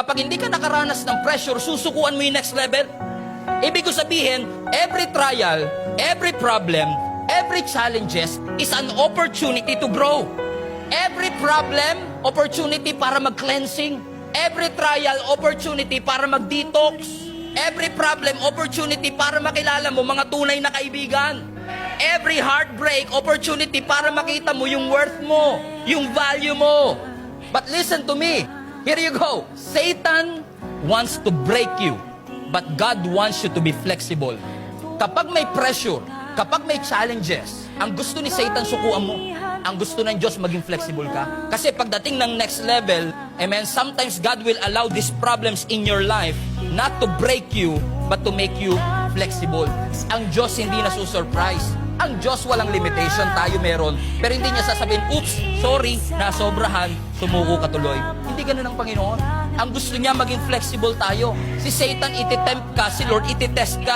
kapag hindi ka nakaranas ng pressure, susukuan mo yung next level. Ibig ko sabihin, every trial, every problem, every challenges is an opportunity to grow. Every problem, opportunity para mag-cleansing. Every trial, opportunity para mag-detox. Every problem, opportunity para makilala mo mga tunay na kaibigan. Every heartbreak, opportunity para makita mo yung worth mo, yung value mo. But listen to me. Here you go. Satan wants to break you, but God wants you to be flexible. Kapag may pressure, kapag may challenges, ang gusto ni Satan sukuan mo. Ang gusto ng Diyos maging flexible ka. Kasi pagdating ng next level, amen, sometimes God will allow these problems in your life not to break you, but to make you flexible. Ang Diyos hindi nasusurprise. Ang Diyos walang limitation, tayo meron. Pero hindi niya sasabihin, oops, sorry, nasobrahan, sumuko ka tuloy. Hindi ganun ang Panginoon. Ang gusto niya maging flexible tayo. Si Satan ititempt ka, si Lord ititest ka.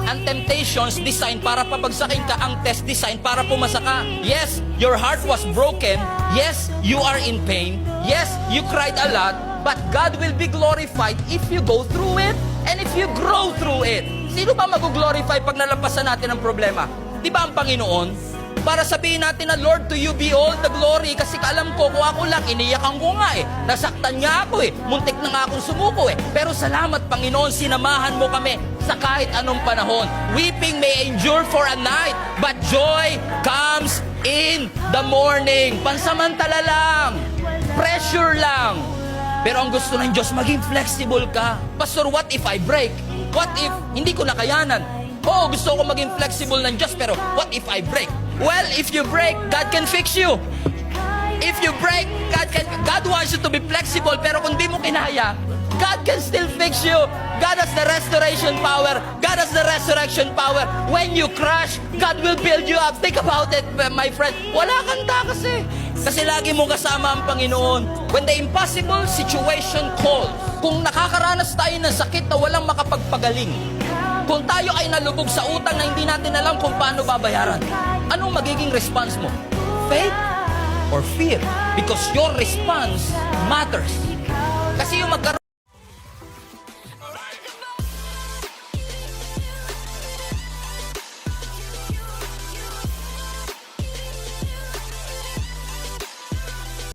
Ang temptations designed para pabagsakin ka, ang test designed para pumasa ka. Yes, your heart was broken. Yes, you are in pain. Yes, you cried a lot. But God will be glorified if you go through it and if you grow through it. Sino ba mag-glorify pag nalampasan natin ang problema? Di ba ang Panginoon? Para sabihin natin na, Lord, to you be all the glory. Kasi alam ko, kung ako lang, iniyakan ko nga eh. Nasaktan niya ako eh. Muntik na nga akong sumuko eh. Pero salamat, Panginoon, sinamahan mo kami sa kahit anong panahon. Weeping may endure for a night, but joy comes in the morning. Pansamantala lang. Pressure lang. Pero ang gusto ng Diyos, maging flexible ka. Pastor, what if I break? What if hindi ko nakayanan? Oo, gusto ko maging flexible ng Diyos, pero what if I break? Well, if you break, God can fix you. If you break, God wants you to be flexible, pero kung di mo kinaya, God can still fix you. God has the restoration power. God has the resurrection power. When you crash, God will build you up. Think about it, my friend. Wala kang takas eh. Kasi lagi mo kasama ang Panginoon. When the impossible situation calls, kung nakakaranas tayo ng sakit na walang makapagpagaling, kung tayo ay nalubog sa utang na hindi natin alam kung paano babayaran, anong magiging response mo? Faith or fear? Because your response matters.